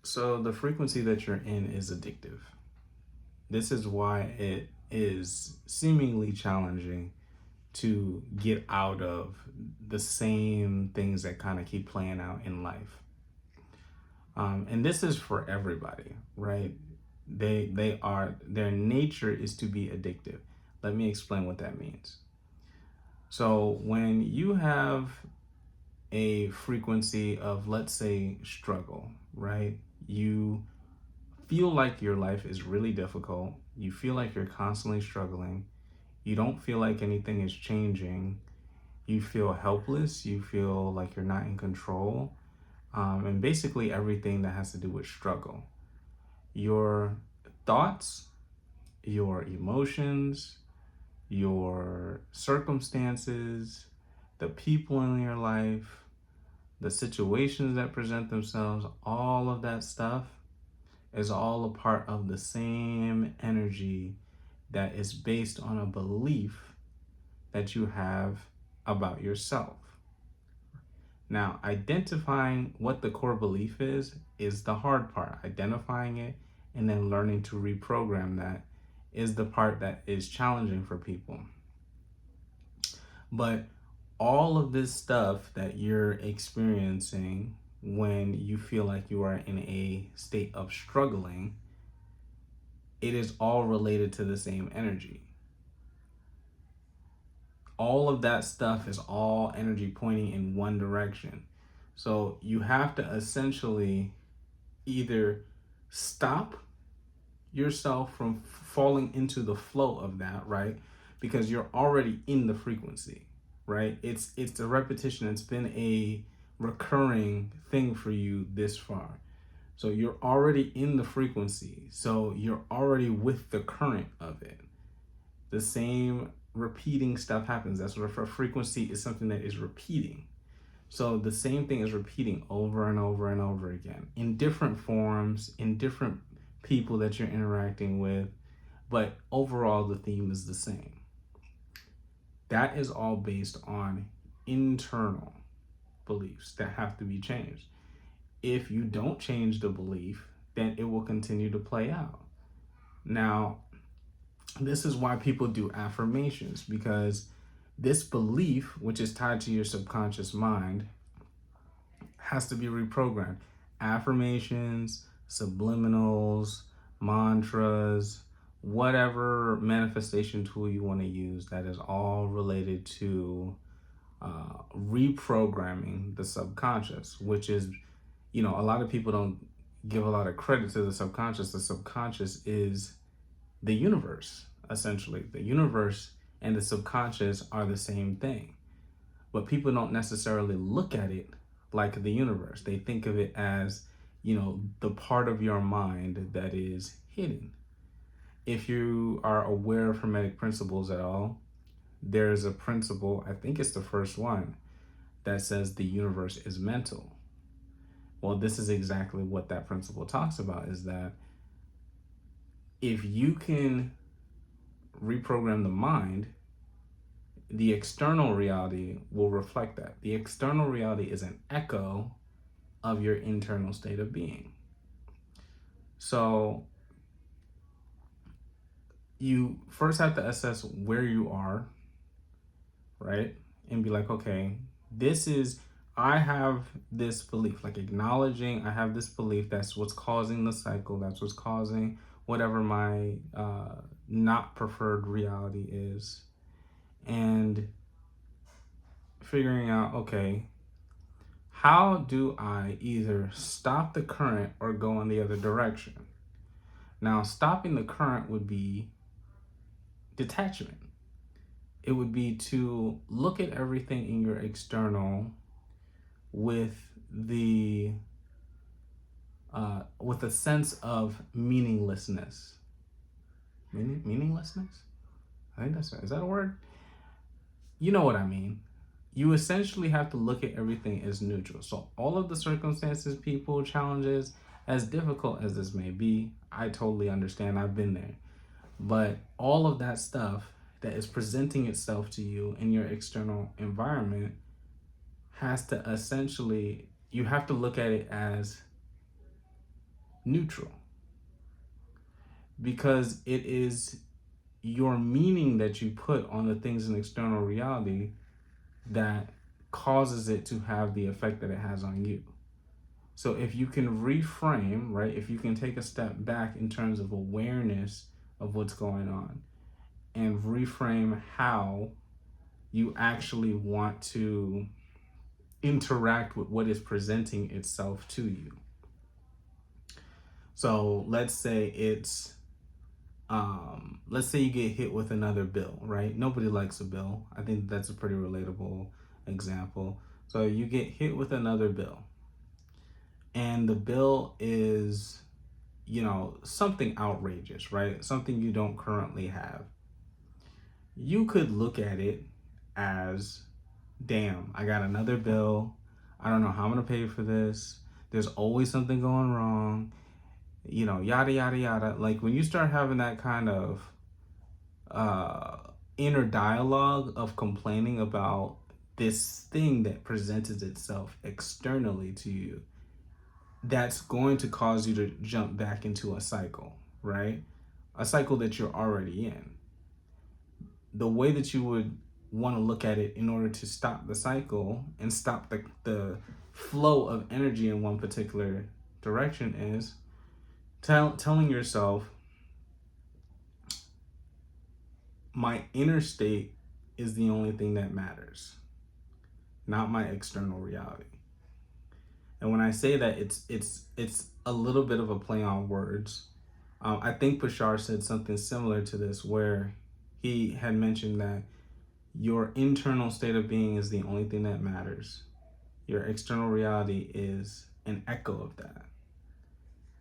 So the frequency that you're in is addictive. This is why it is seemingly challenging to get out of the same things that kind of keep playing out in life. And this is for everybody, right? Their nature is to be addictive. Let me explain what that means. So when you have a frequency of, let's say, struggle, right? You feel like your life is really difficult. You feel like you're constantly struggling. You don't feel like anything is changing. You feel helpless. You feel like you're not in control. And basically everything that has to do with struggle. Your thoughts, your emotions, your circumstances, the people in your life, the situations that present themselves, all of that stuff is all a part of the same energy that is based on a belief that you have about yourself. Now, identifying what the core belief is the hard part. Identifying it and then learning to reprogram that is the part that is challenging for people. But all of this stuff that you're experiencing when you feel like you are in a state of struggling, it is all related to the same energy. All of that stuff is all energy pointing in one direction. So you have to essentially either stop yourself from falling into the flow of that, right? Because you're already in the frequency, right? It's a repetition. It's been a recurring thing for you this far. So you're already in the frequency. So you're already with the current of it. The same repeating stuff happens. That's what a frequency is, something that is repeating. So the same thing is repeating over and over and over again in different forms, in different people that you're interacting with, but overall the theme is the same. That is all based on internal beliefs that have to be changed. If you don't change the belief, then it will continue to play out. Now, this is why people do affirmations, because this belief, which is tied to your subconscious mind, has to be reprogrammed. Affirmations, subliminals, mantras, whatever manifestation tool you want to use, that is all related to reprogramming the subconscious, which is, a lot of people don't give a lot of credit to the subconscious. The subconscious is the universe, essentially. The universe and the subconscious are the same thing, but people don't necessarily look at it like the universe. They think of it as, the part of your mind that is hidden. If you are aware of Hermetic principles at all, there's a principle, I think it's the first one, that says the universe is mental. Well, this is exactly what that principle talks about, is that if you can reprogram the mind, the external reality will reflect that. The external reality is an echo of your internal state of being. So you first have to assess where you are, right? And be like, okay, I have this belief, like acknowledging I have this belief, that's what's causing the cycle, that's what's causing whatever my not preferred reality is. And figuring out, okay, how do I either stop the current or go in the other direction? Now, stopping the current would be detachment. It would be to look at everything in your external with a sense of meaninglessness. Meaninglessness? I think that's right. Is that a word? You know what I mean. You essentially have to look at everything as neutral. So all of the circumstances, people, challenges, as difficult as this may be, I totally understand. I've been there. But all of that stuff that is presenting itself to you in your external environment has to essentially, you have to look at it as neutral, because it is your meaning that you put on the things in external reality that causes it to have the effect that it has on you. So if you can reframe, right, if you can take a step back in terms of awareness of what's going on and reframe how you actually want to interact with what is presenting itself to you. So let's say let's say you get hit with another bill, right? Nobody likes a bill. I think that's a pretty relatable example. So you get hit with another bill, and the bill is, something outrageous, right? Something you don't currently have. You could look at it as, damn, I got another bill. I don't know how I'm gonna pay for this. There's always something going wrong, yada, yada, yada. Like when you start having that kind of inner dialogue of complaining about this thing that presents itself externally to you, that's going to cause you to jump back into a cycle, right? A cycle that you're already in. The way that you would want to look at it in order to stop the cycle and stop the flow of energy in one particular direction is telling yourself, my inner state is the only thing that matters, not my external reality. And when I say that, it's a little bit of a play on words. I think Bashar said something similar to this, where he had mentioned that your internal state of being is the only thing that matters. Your external reality is an echo of that.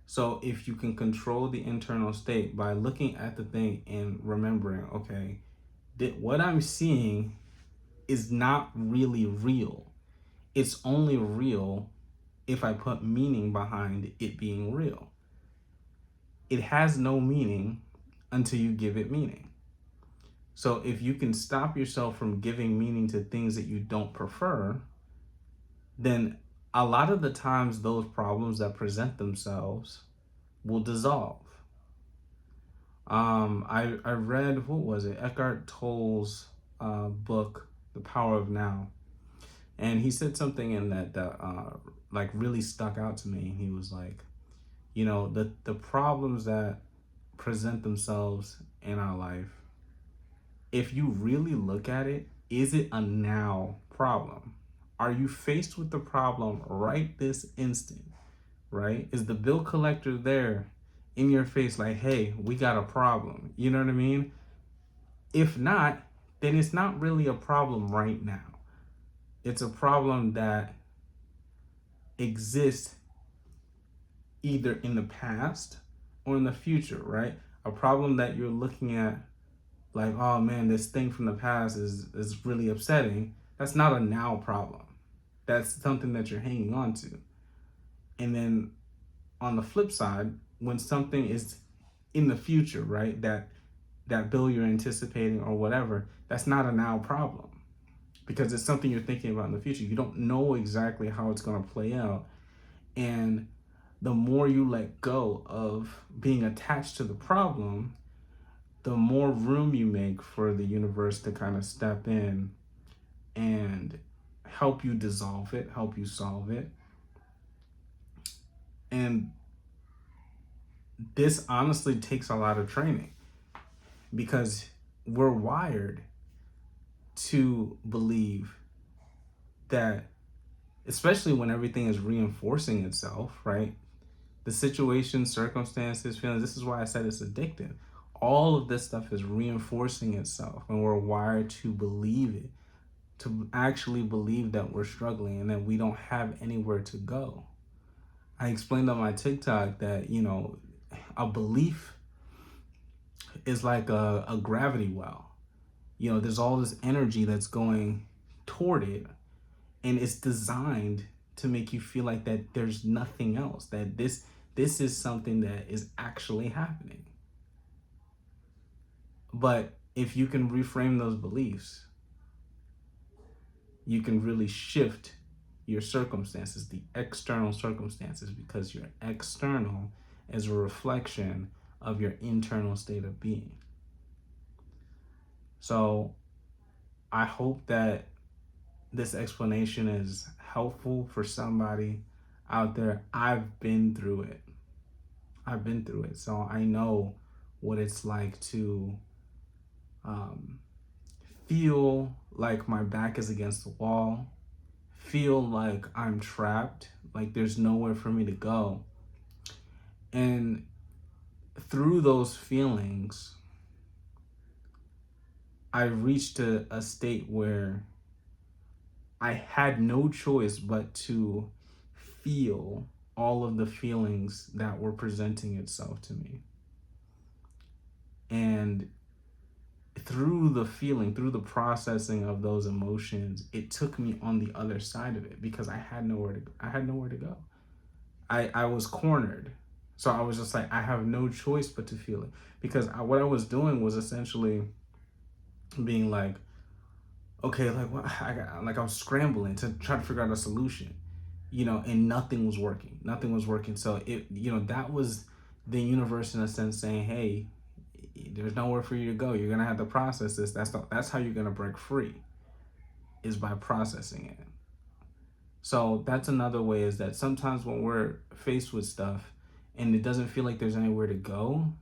So if you can control the internal state by looking at the thing and remembering, okay, what I'm seeing is not really real. It's only real if I put meaning behind it being real. It has no meaning until you give it meaning. So if you can stop yourself from giving meaning to things that you don't prefer, then a lot of the times those problems that present themselves will dissolve. I read, what was it? Eckhart Tolle's book, The Power of Now. And he said something in that like really stuck out to me. He was like, the problems that present themselves in our life, if you really look at it, is it a now problem? Are you faced with the problem right this instant, right? Is the bill collector there in your face like, hey, we got a problem? You know what I mean? If not, then it's not really a problem right now. It's a problem that exists either in the past or in the future, right? A problem that you're looking at like, oh man, this thing from the past is really upsetting. That's not a now problem. That's something that you're hanging on to. And then on the flip side, when something is in the future, right, that bill you're anticipating or whatever, that's not a now problem, because it's something you're thinking about in the future. You don't know exactly how it's going to play out. And the more you let go of being attached to the problem, the more room you make for the universe to kind of step in and help you dissolve it, help you solve it. And this honestly takes a lot of training, because we're wired to believe that, especially when everything is reinforcing itself, right? The situation, circumstances, feelings, this is why I said it's addictive. All of this stuff is reinforcing itself, and we're wired to believe it, to actually believe that we're struggling and that we don't have anywhere to go. I explained on my TikTok that, a belief is like a gravity well. There's all this energy that's going toward it, and it's designed to make you feel like that there's nothing else, that this is something that is actually happening. But if you can reframe those beliefs, you can really shift your circumstances, the external circumstances, because your external is a reflection of your internal state of being. So I hope that this explanation is helpful for somebody out there. I've been through it. So I know what it's like to feel like my back is against the wall, feel like I'm trapped, like there's nowhere for me to go. And through those feelings, I reached a state where I had no choice but to feel all of the feelings that were presenting itself to me. And through the feeling, through the processing of those emotions, it took me on the other side of it because I had nowhere to go. I was cornered. So I was just like, I have no choice but to feel it. Because what I was doing was essentially being like, okay, like what I was scrambling to try to figure out a solution, and nothing was working. Nothing was working. So that was the universe in a sense saying, hey, there's nowhere for you to go. You're gonna have to process this. That's how you're gonna break free, is by processing it. So that's another way, is that sometimes when we're faced with stuff and it doesn't feel like there's anywhere to go,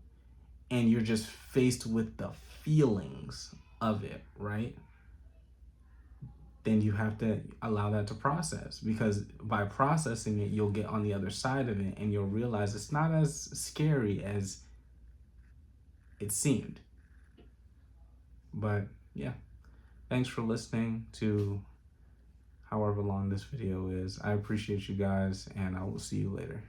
and you're just faced with the feelings of it, right? Then you have to allow that to process, because by processing it, you'll get on the other side of it and you'll realize it's not as scary as it seemed. But yeah, thanks for listening to however long this video is. I appreciate you guys, and I will see you later.